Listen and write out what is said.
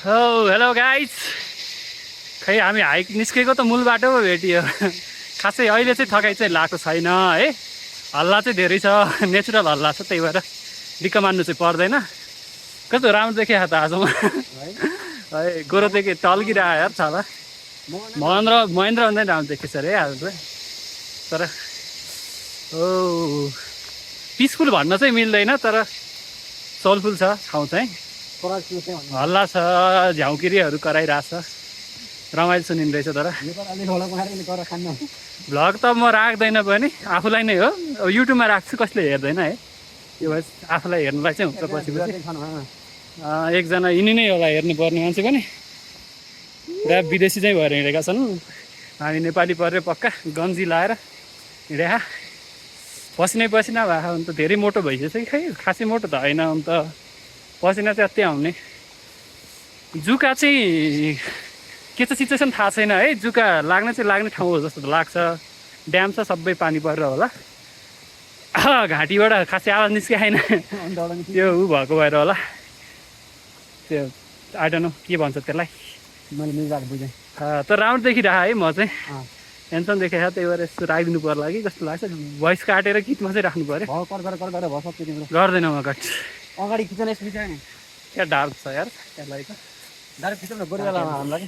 Hello guys, खै हामी hike निस्केको त मूल बाटो पो भेटियो। खासै अहिले चाहिँ थकाइ चाहिँ लगाएको छैन है। हल्ला चाहिँ धेरै छ, नेचुरल हल्ला छ, त्यही भएर दिक्क मान्नु चाहिँ पर्दैन। कस्तो राम्रो देखियो त आज म है, गोरो देखि टल्किरह यार छाला। महेन्द्र भन्दै राम्रो देखिन्छ अरे आज चाहिँ। तर पिसफुल भन्न चाहिँ मिल्दैन, तर सोलफुल छ ठाउँ चाहिँ। हल्ला छ, झ्याउकिरीहरू कराइरहेछ, रमाइलो सुनिँदैछ। तर भ्लग त म राख्दैन पनि, आफूलाई नै हो। अब युट्युबमा राख्छु, कसले हेर्दैन है। यो भए आफूलाई हेर्नुलाई चाहिँ हुन्छ पछि पछि। एकजना यिनी नै होला हेर्नुपर्ने मान्छे पनि, पुरा विदेशी चाहिँ भएर हिँडेका छन्। हामी नेपाली परेर पक्का गन्जी लाएर हिँडेका। पसिनै पसिना भएको अन्त धेरै मोटो भइसक्यो कि खै, खासै मोटो त होइन अन्त, पसिना चाहिँ अति आउने। जुका चाहिँ के छ सिचुएसन थाहा छैन है। जुका लाग्ने चाहिँ लाग्ने ठाउँ हो जस्तो त लाग्छ। ड्याम छ, सबै पानी परेर होला। घाँटीबाट खासै आवाज निस्किआएन, त्यो ऊ भएको भएर होला। त्यो आई डोन्ट नो के भन्छ त्यसलाई, मैले मिलाएर बुझेँ। तर राम्रो देखिरहेको है। म चाहिँ हेन्डसम देखेको, त्यही भएर यस्तो राखिदिनु पर्ला कि जस्तो लाग्छ। भोइस काटेर गीतमा चाहिँ राख्नु पऱ्यो। गर्दैन म कट। अगाडि खिच्न यस बिचमा नि क्या डार्क छ यार, त्यसलाई त डाइरेक्ट खिच्नु न, गोरियालामा हामीलाई।